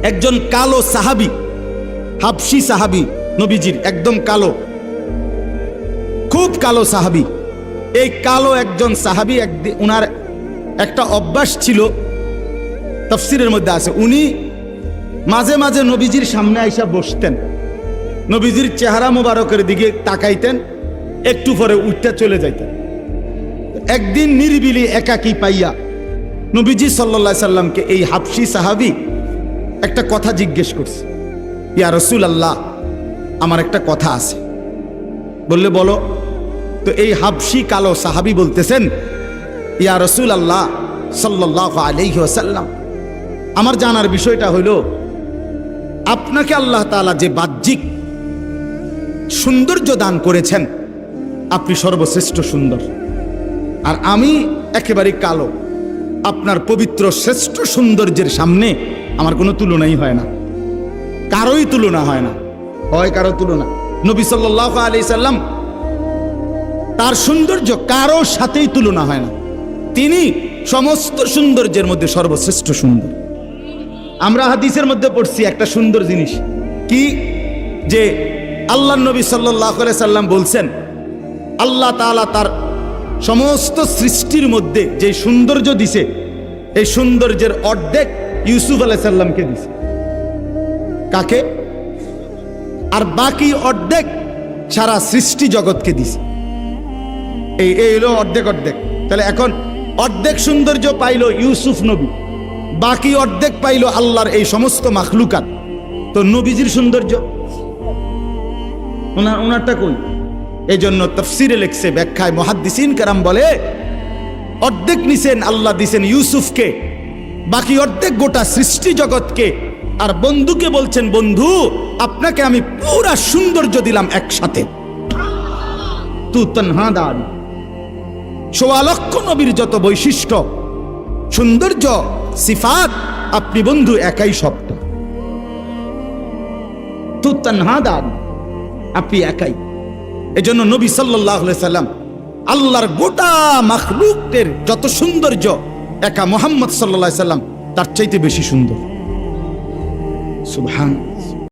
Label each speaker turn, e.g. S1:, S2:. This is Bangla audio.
S1: একজন কালো সাহাবী, হাবশী সাহাবী, নবীজির একদম কালো, খুব কালো সাহাবী। এই কালো একজন সাহাবী, একদিন উনার একটা অভ্যাস ছিল, তাফসীরের মধ্যে আছে, উনি মাঝে মাঝে নবীজির সামনে আইসা বসতেন, নবীজির চেহারা মোবারকের দিকে তাকাইতেন, একটু পরে উঠতে চলে যাইতেন। একদিন নিরিবিলি একাকী পাইয়া নবীজি সাল্লাল্লাহু আলাইহি সাল্লামকে এই হাবশী সাহাবী একটা কথা জিজ্ঞেস করছে, ইয়া রাসূলুল্লাহ, আমার একটা কথা আছে। বললে বলো। তো এই হাবশী কালো সাহাবী বলতেছেন, ইয়া রাসূলুল্লাহ সাল্লাল্লাহু আলাইহি ওয়াসাল্লাম, আমার জানার বিষয়টা হইল, আপনাকে আল্লাহ তাআলা যে বাহ্যিক সৌন্দর্য দান করেছেন, আপনি সর্বশ্রেষ্ঠ সুন্দর, আর আমি একেবারে কালো। আপনার পবিত্র শ্রেষ্ঠ সৌন্দর্যের সামনে আমার কোনো তুলনাই হয় না, কারোই তুলনা হয় না, হয় কারো তুলনা। নবী সাল্লাল্লাহু আলাইহি সাল্লাম, তার সৌন্দর্য কারোর সাথেই তুলনা হয় না, তিনি সমস্ত সৌন্দর্যের মধ্যে সর্বশ্রেষ্ঠ সুন্দর। আমরা হাদিসের মধ্যে পড়ছি একটা সুন্দর জিনিস কি, যে আল্লাহর নবী সাল্লাল্লাহু আলাইহি সাল্লাম বলছেন, আল্লাহ তাআলা তার সমস্ত সৃষ্টির মধ্যে যে সৌন্দর্য দিছে, এই সৌন্দর্যের অর্ধেক ইউসুফ আলাইহিস সালামকে দিছে। কাকে? আর বাকি অর্ধেক সারা সৃষ্টি জগৎকে দিছে। এই হলো অর্ধেক অর্ধেক। তাহলে এখন অর্ধেক সৌন্দর্য পাইল ইউসুফ নবী, বাকি অর্ধেক পাইল আল্লাহর এই সমস্ত মাখলুকাত। তো নবীজির সৌন্দর্য ওনারটা কই? এই জন্য তাফসীরে লেখছে, ব্যাখ্যায় মুহাদ্দিসিন কেরাম বলে, অর্ধেক নিছেন আল্লাহ দিছেন ইউসুফকে, বাকি অর্ধেক গোটা সৃষ্টি জগৎকে। আর বন্ধুকে বলছেন, বন্ধু আপনাকে আমি পুরা সৌন্দর্য দিলাম একসাথে। তু তনহা দান, ১৬ লক্ষ নবীর যত বৈশিষ্ট্য, সৌন্দর্য, সিফাত, আপনি বন্ধু একাই শব্দ। তু তনহা দান, আপনি একাই। এজন্য নবী সাল্লাল্লাহু আলাইহি সাল্লাম আল্লাহর গোটা মাখলুকের যত সৌন্দর্য, একা মুহাম্মদ সাল্লাল্লাহু আলাইহি সাল্লাম তার চাইতে বেশি সুন্দর। সুবহান।